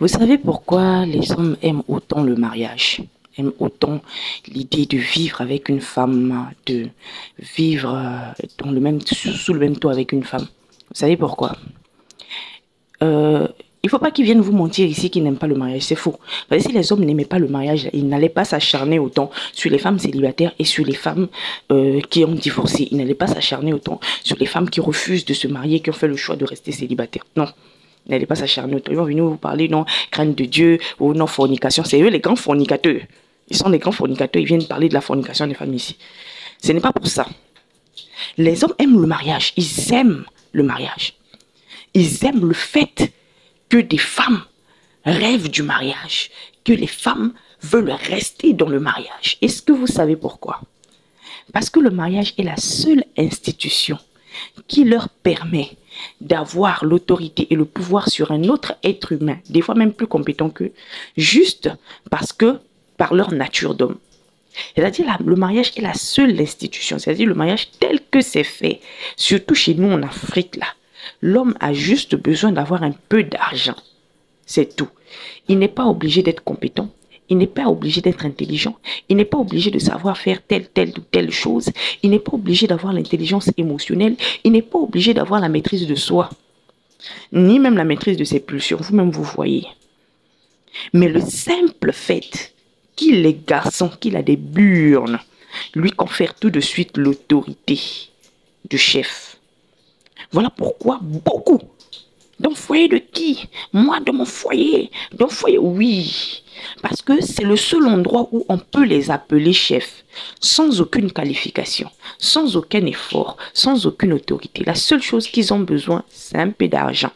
Vous savez pourquoi les hommes aiment autant le mariage, aiment autant l'idée de vivre avec une femme, de vivre sous le même toit avec une femme. Vous savez pourquoi? Il ne faut pas qu'ils viennent vous mentir ici qu'ils n'aiment pas le mariage, c'est faux. Parce que si les hommes n'aimaient pas le mariage, ils n'allaient pas s'acharner autant sur les femmes célibataires et sur les femmes qui ont divorcé. Ils n'allaient pas s'acharner autant sur les femmes qui refusent de se marier, qui ont fait le choix de rester célibataires. Non. Ils n'allaient pas s'acharner autant. Ils vont venir vous parler, non, crainte de Dieu, ou non, fornication. C'est eux les grands fornicateurs. Ils sont les grands fornicateurs. Ils viennent parler de la fornication des femmes ici. Ce n'est pas pour ça. Les hommes aiment le mariage. Ils aiment le mariage. Ils aiment le fait que des femmes rêvent du mariage, que les femmes veulent rester dans le mariage. Est-ce que vous savez pourquoi? Parce que le mariage est la seule institution qui leur permet d'avoir l'autorité et le pouvoir sur un autre être humain, des fois même plus compétent qu'eux, juste parce que, par leur nature d'homme. C'est-à-dire le mariage est la seule institution, c'est-à-dire le mariage tel que c'est fait, surtout chez nous en Afrique là. L'homme a juste besoin d'avoir un peu d'argent. C'est tout. Il n'est pas obligé d'être compétent. Il n'est pas obligé d'être intelligent. Il n'est pas obligé de savoir faire telle ou telle chose. Il n'est pas obligé d'avoir l'intelligence émotionnelle. Il n'est pas obligé d'avoir la maîtrise de soi. Ni même la maîtrise de ses pulsions. Vous-même, vous voyez. Mais le simple fait qu'il est garçon, qu'il a des burnes, lui confère tout de suite l'autorité du chef. Voilà pourquoi beaucoup, dans le foyer de qui? Moi, dans mon foyer. Dans le foyer, oui. Parce que c'est le seul endroit où on peut les appeler chefs, sans aucune qualification, sans aucun effort, sans aucune autorité. La seule chose qu'ils ont besoin, c'est un peu d'argent.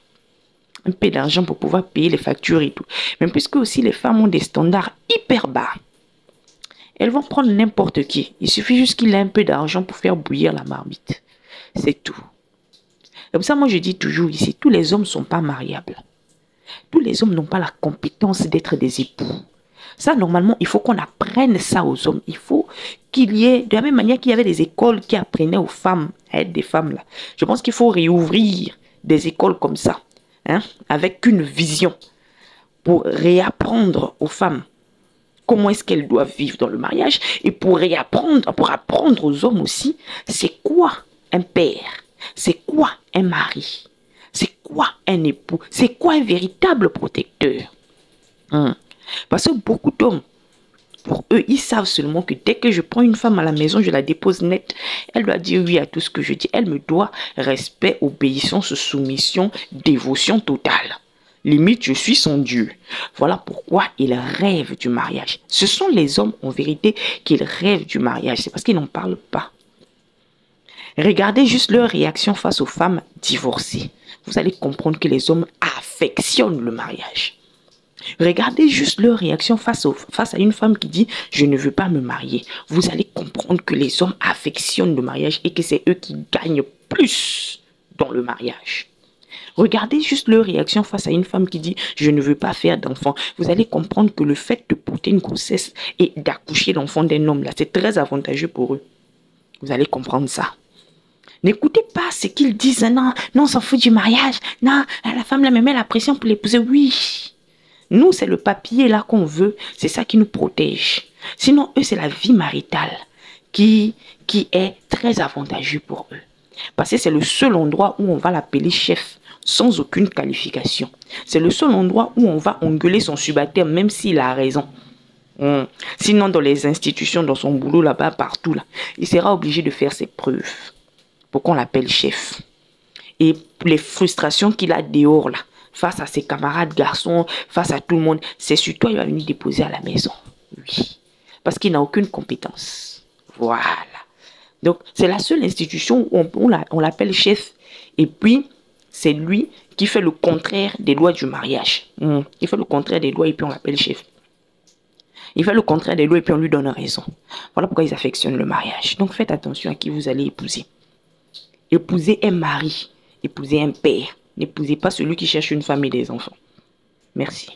Un peu d'argent pour pouvoir payer les factures et tout. Mais puisque aussi les femmes ont des standards hyper bas, elles vont prendre n'importe qui. Il suffit juste qu'il ait un peu d'argent pour faire bouillir la marmite. C'est tout. Comme ça, moi je dis toujours ici, tous les hommes ne sont pas mariables. Tous les hommes n'ont pas la compétence d'être des époux. Ça, normalement, il faut qu'on apprenne ça aux hommes. Il faut qu'il y ait, de la même manière qu'il y avait des écoles qui apprenaient aux femmes à être des femmes là. Je pense qu'il faut réouvrir des écoles comme ça, hein, avec une vision pour réapprendre aux femmes comment est-ce qu'elles doivent vivre dans le mariage et pour apprendre aux hommes aussi, c'est quoi un père? C'est quoi un mari? C'est quoi un époux? C'est quoi un véritable protecteur? Parce que beaucoup d'hommes, pour eux, ils savent seulement que dès que je prends une femme à la maison, je la dépose nette. Elle doit dire oui à tout ce que je dis. Elle me doit respect, obéissance, soumission, dévotion totale. Limite, je suis son Dieu. Voilà pourquoi ils rêvent du mariage. Ce sont les hommes, en vérité, qui rêvent du mariage. C'est parce qu'ils n'en parlent pas. Regardez juste leur réaction face aux femmes divorcées. Vous allez comprendre que les hommes affectionnent le mariage. Regardez juste leur réaction face à une femme qui dit « je ne veux pas me marier ». Vous allez comprendre que les hommes affectionnent le mariage et que c'est eux qui gagnent plus dans le mariage. Regardez juste leur réaction face à une femme qui dit « je ne veux pas faire d'enfant ». Vous allez comprendre que le fait de porter une grossesse et d'accoucher l'enfant d'un homme, là, c'est très avantageux pour eux. Vous allez comprendre ça. N'écoutez pas ce qu'ils disent. Non, non, on s'en fout du mariage. Non, la femme là me met la pression pour l'épouser. Oui. Nous, c'est le papier là qu'on veut. C'est ça qui nous protège. Sinon, eux, c'est la vie maritale qui est très avantageux pour eux. Parce que c'est le seul endroit où on va l'appeler chef sans aucune qualification. C'est le seul endroit où on va engueuler son subalterne même s'il a raison. Sinon, dans les institutions, dans son boulot là-bas, partout là, il sera obligé de faire ses preuves pour qu'on l'appelle chef. Et les frustrations qu'il a dehors là, face à ses camarades garçons, face à tout le monde, c'est sur toi il va venir déposer à la maison. Oui. Parce qu'il n'a aucune compétence. Voilà. Donc, c'est la seule institution où on l'appelle chef. Et puis, c'est lui qui fait le contraire des lois du mariage. Il fait le contraire des lois et puis on l'appelle chef. Il fait le contraire des lois et puis on lui donne raison. Voilà pourquoi ils affectionnent le mariage. Donc, faites attention à qui vous allez épouser. Épousez un mari, épousez un père. N'épousez pas celui qui cherche une femme et des enfants. Merci.